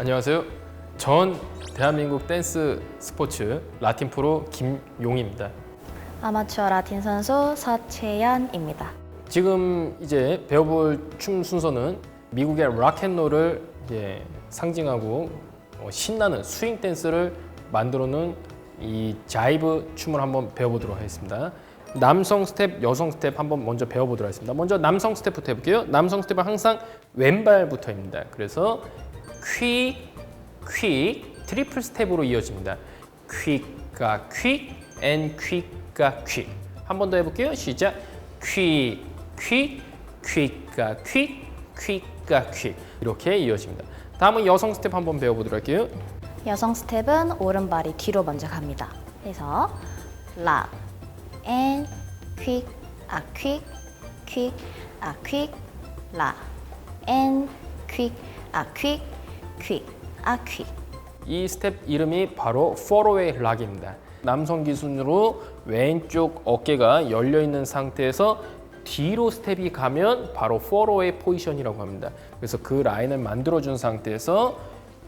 안녕하세요. 전 대한민국 댄스 스포츠 라틴 프로 김용입니다. 아마추어 라틴 선수 서채연입니다. 지금 이제 배워볼 춤 순서는 미국의 락앤롤을 상징하고 신나는 스윙 댄스를 만들어놓은 이 자이브 춤을 한번 배워보도록 하겠습니다. 남성 스텝, 여성 스텝 한번 먼저 배워보도록 하겠습니다. 먼저 남성 스텝부터 해볼게요. 남성 스텝은 항상 왼발부터입니다. 그래서 퀵, 퀵, 트리플 스텝으로 이어집니다. 퀵과 퀵, 앤 퀵과 퀵. 한 번 더 해볼게요. 시작. 퀵, 퀵, 퀵과 퀵, 퀵과 퀵. 이렇게 이어집니다. 다음은 여성 스텝 한번 배워보도록 할게요. 여성 스텝은 오른발이 뒤로 먼저 갑니다. 그래서 락, 앤, 퀵, 아 퀵, 퀵, 아 퀵, 락, 앤, 퀵, 아 퀵, 퀵, 아 퀵. 이 스텝 이름이 바로 포로웨이 락입니다. 남성 기준으로 왼쪽 어깨가 열려 있는 상태에서 뒤로 스텝이 가면 바로 포로웨이 포지션이라고 합니다. 그래서 그 라인을 만들어준 상태에서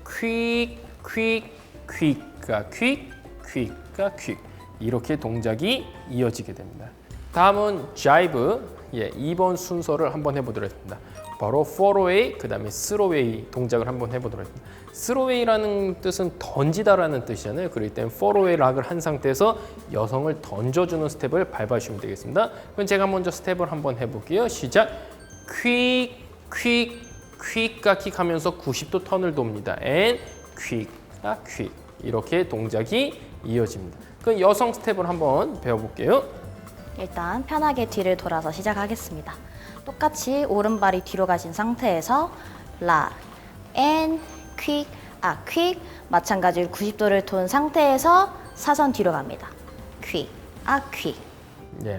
퀵, 퀵, 퀵과 퀵, 퀵과 퀵 이렇게 동작이 이어지게 됩니다. 다음은 자이브 2번 순서를 한번 해보도록 하겠습니다. 바로 포로웨이, 그 다음에 스로웨이 동작을 한번 해보도록 하겠습니다. 스로웨이라는 뜻은 던지다라는 뜻이잖아요. 그렇기 때문에 포로웨이 락을 한 상태에서 여성을 던져주는 스텝을 밟아주시면 되겠습니다. 그럼 제가 먼저 스텝을 한번 해볼게요. 시작. 퀵, 퀵, 퀵과 킥 하면서 90도 턴을 돕니다. 앤 퀵과 퀵 이렇게 동작이 이어집니다. 그럼 여성 스텝을 한번 배워볼게요. 일단 편하게 뒤를 돌아서 시작하겠습니다. 똑같이 오른발이 뒤로 가신 상태에서 락, 앤, 퀵, 아 퀵 마찬가지로 90도를 돈 상태에서 사선 뒤로 갑니다. 퀵, 아 퀵.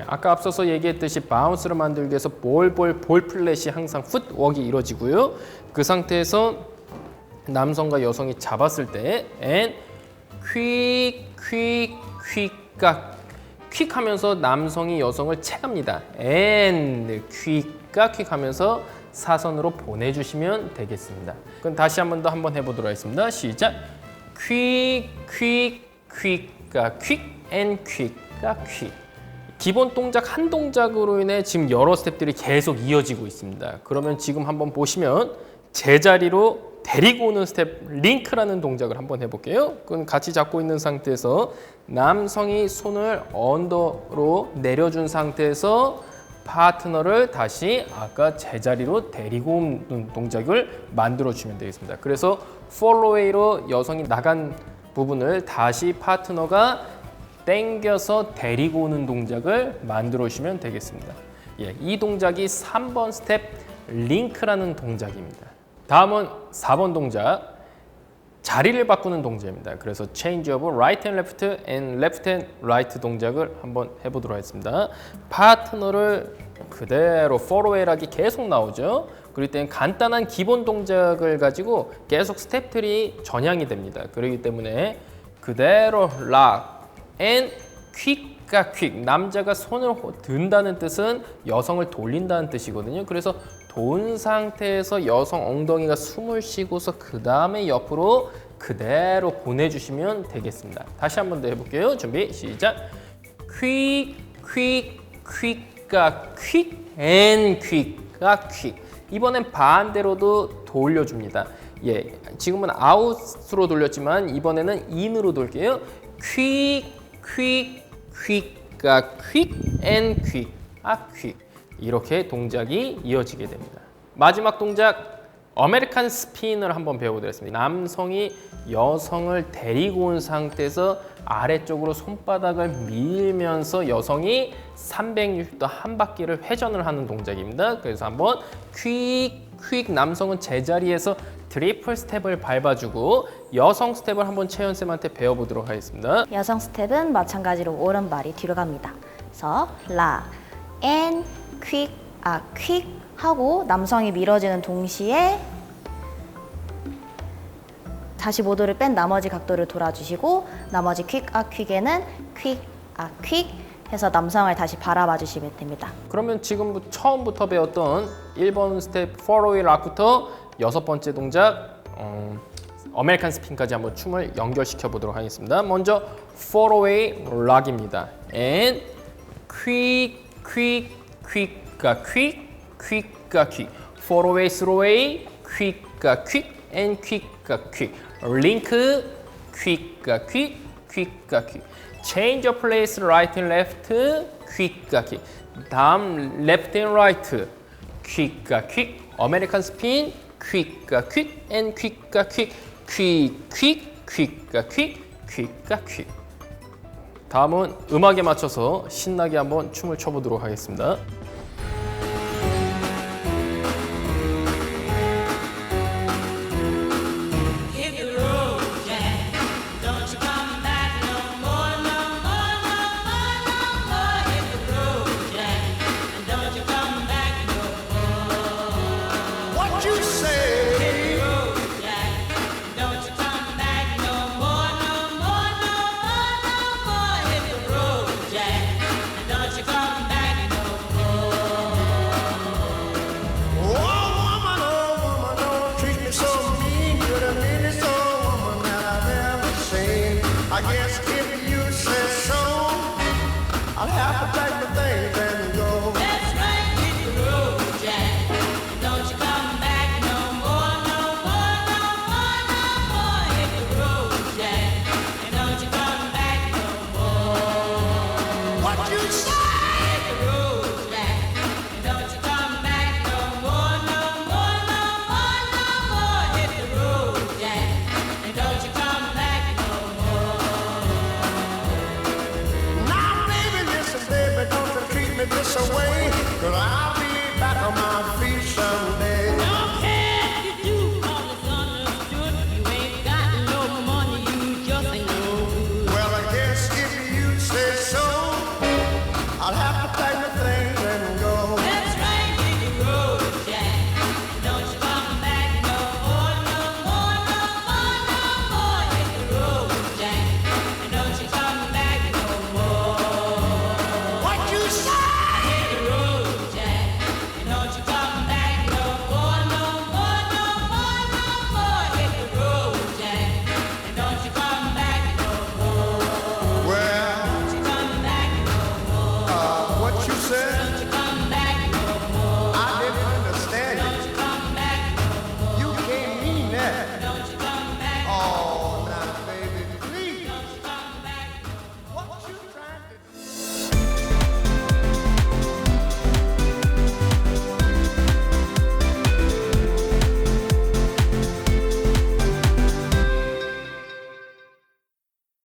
아까 앞서서 얘기했듯이 바운스를 만들기 위해서 볼 플랫이 항상 풋웍이 이루어지고요. 그 상태에서 남성과 여성이 잡았을 때 앤, 퀵, 퀵, 퀵과 퀵 하면서 남성이 여성을 채갑니다. 앤, 퀵과 퀵 하면서 사선으로 보내주시면 되겠습니다. 그럼 다시 한 번 더 한번 해보도록 하겠습니다. 시작. 퀵, 퀵, 퀵과 퀵, 앤 퀵과 퀵. 기본 동작 한 동작으로 인해 지금 여러 스텝들이 계속 이어지고 있습니다. 그러면 지금 한번 보시면 제자리로 데리고 오는 스텝 링크라는 동작을 한번 해볼게요. 그럼 같이 잡고 있는 상태에서 남성이 손을 언더로 내려준 상태에서 파트너를 다시 아까 제자리로 데리고 오는 동작을 만들어주면 되겠습니다. 그래서 폴로웨이로 여성이 나간 부분을 다시 파트너가 당겨서 데리고 오는 동작을 만들어주시면 되겠습니다. 이 동작이 3번 스텝 링크라는 동작입니다. 다음은 4번 동작, 자리를 바꾸는 동작입니다. 그래서 change of right and left and left and right 동작을 한번 해보도록 하겠습니다. 파트너를 그대로 포로웨이락이 계속 나오죠. 그럴 때는 간단한 기본 동작을 가지고 계속 스텝들이 전향이 됩니다. 그렇기 때문에 그대로 락 and 퀵과 퀵, 남자가 손을 든다는 뜻은 여성을 돌린다는 뜻이거든요. 그래서 돈 상태에서 여성 엉덩이가 숨을 쉬고서 그 다음에 옆으로 그대로 보내주시면 되겠습니다. 다시 한 번 더 해볼게요. 준비 시작. 퀵, 퀵, 퀵과 퀵, 앤 퀵과 퀵. 이번엔 반대로도 돌려줍니다. 지금은 아웃으로 돌렸지만 이번에는 인으로 돌게요. 퀵, 퀵, 퀵과 퀵, 앤 퀵, 아 퀵. 이렇게 동작이 이어지게 됩니다. 마지막 동작 아메리칸 스핀을 한번 배워보도록 하겠습니다. 남성이 여성을 데리고 온 상태에서 아래쪽으로 손바닥을 밀면서 여성이 360도 한 바퀴를 회전을 하는 동작입니다. 그래서 한번 퀵, 퀵 남성은 제자리에서 트리플 스텝을 밟아주고 여성 스텝을 한번 채연쌤한테 배워보도록 하겠습니다. 여성 스텝은 마찬가지로 오른발이 뒤로 갑니다. 그래서 락, 앤, 퀵, 아 퀵 하고 남성이 밀어지는 동시에 다시 모도를 뺀 나머지 각도를 돌아주시고 나머지 퀵, 아 퀵에는 퀵, 아 퀵 해서 남성을 다시 바라봐 주시면 됩니다. 그러면 지금 처음부터 배웠던 1번 스텝 포로웨이 락부터 6번째 동작 아메리칸 스핀까지 한번 춤을 연결시켜 보도록 하겠습니다. 먼저 fall away rock입니다. and quick quick quick가 quick quick가 quick fall away throw away quick가 quick and quick가 quick link quick가 quick quick가 quick change of place right and left quick가 quick 다음 left and right quick가 quick 아메리칸 스핀 quick가 quick and quick가 quick quick quick quick가 quick quick가 quick 다음은 음악에 맞춰서 신나게 한번 춤을 춰보도록 하겠습니다. I guess if you say so, I'll have to pack my things and go. That's right, hit the road, Jack. Don't you come back no more, no more, no more, no more. Hit the road, Jack. And don't you come back no more. What you say? Hit the road, Jack. And don't you come back no more, no more, no more, no more. Hit the road, Jack. And don't you come back no more. Now, baby, listen, baby, don't you treat me this way, 'cause I